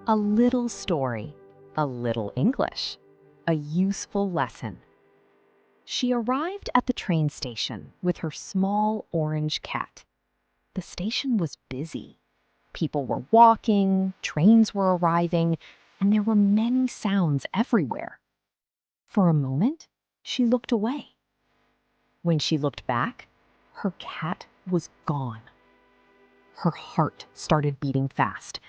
A little story, a little English, a useful lesson. She arrived at the train station with her small orange cat. The station was busy. People were walking, trains were arriving, and there were many sounds everywhere. For a moment, she looked away. When she looked back, her cat was gone. Her heart started beating fast.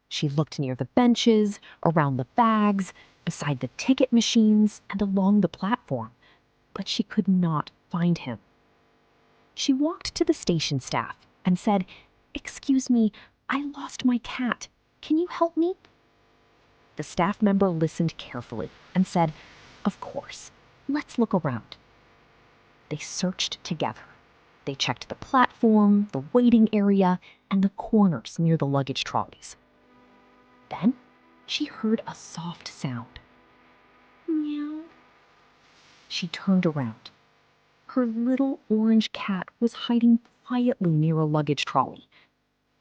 She looked near the benches, around the bags, beside the ticket machines, and along the platform, but she could not find him. She walked to the station staff and said, "Excuse me, I lost my cat. Can you help me?" The staff member listened carefully and said, "Of course. Let's look around." They searched together. They checked the platform, the waiting area, and the corners near the luggage trolleys. Then she heard a soft sound. Meow. She turned around. Her little orange cat was hiding quietly near a luggage trolley.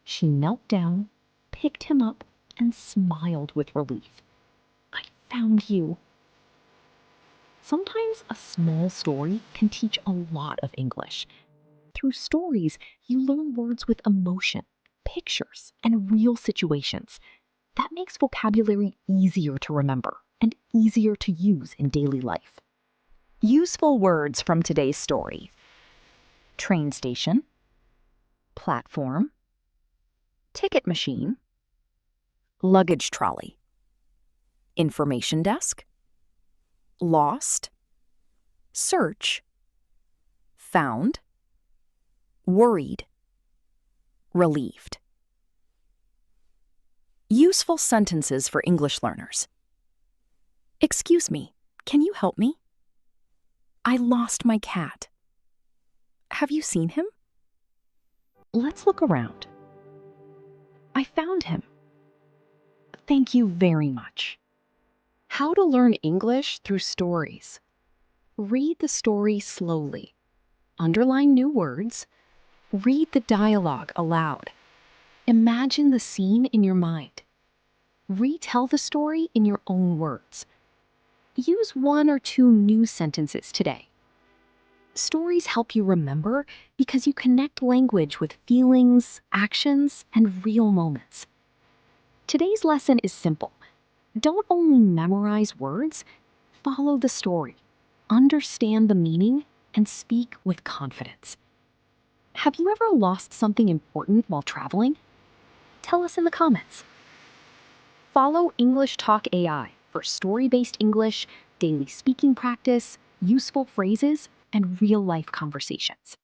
She knelt down, picked him up, and smiled with relief. "I found you." Sometimes a small story can teach a lot of English. Through stories, you learn words with emotion, pictures, and real situations. That makes vocabulary easier to remember and easier to use in daily life. Useful words from today's story: train station, platform, ticket machine, luggage trolley, information desk, lost, search, found, worried, relieved. Useful sentences for English learners. Excuse me, can you help me? I lost my cat. Have you seen him? Let's look around. I found him. Thank you very much. How to learn English through stories. Read the story slowly. Underline new words. Read the dialogue aloud. Imagine the scene in your mind. Retell the story in your own words. Use 1 or 2 new sentences today. Stories help you remember because you connect language with feelings, actions, and real moments. Today's lesson is simple. Don't only memorize words, follow the story, understand the meaning, and speak with confidence. Have you ever lost something important while traveling? Tell us in the comments. Follow English Talk AI for story-based English, daily speaking practice, useful phrases, and real-life conversations.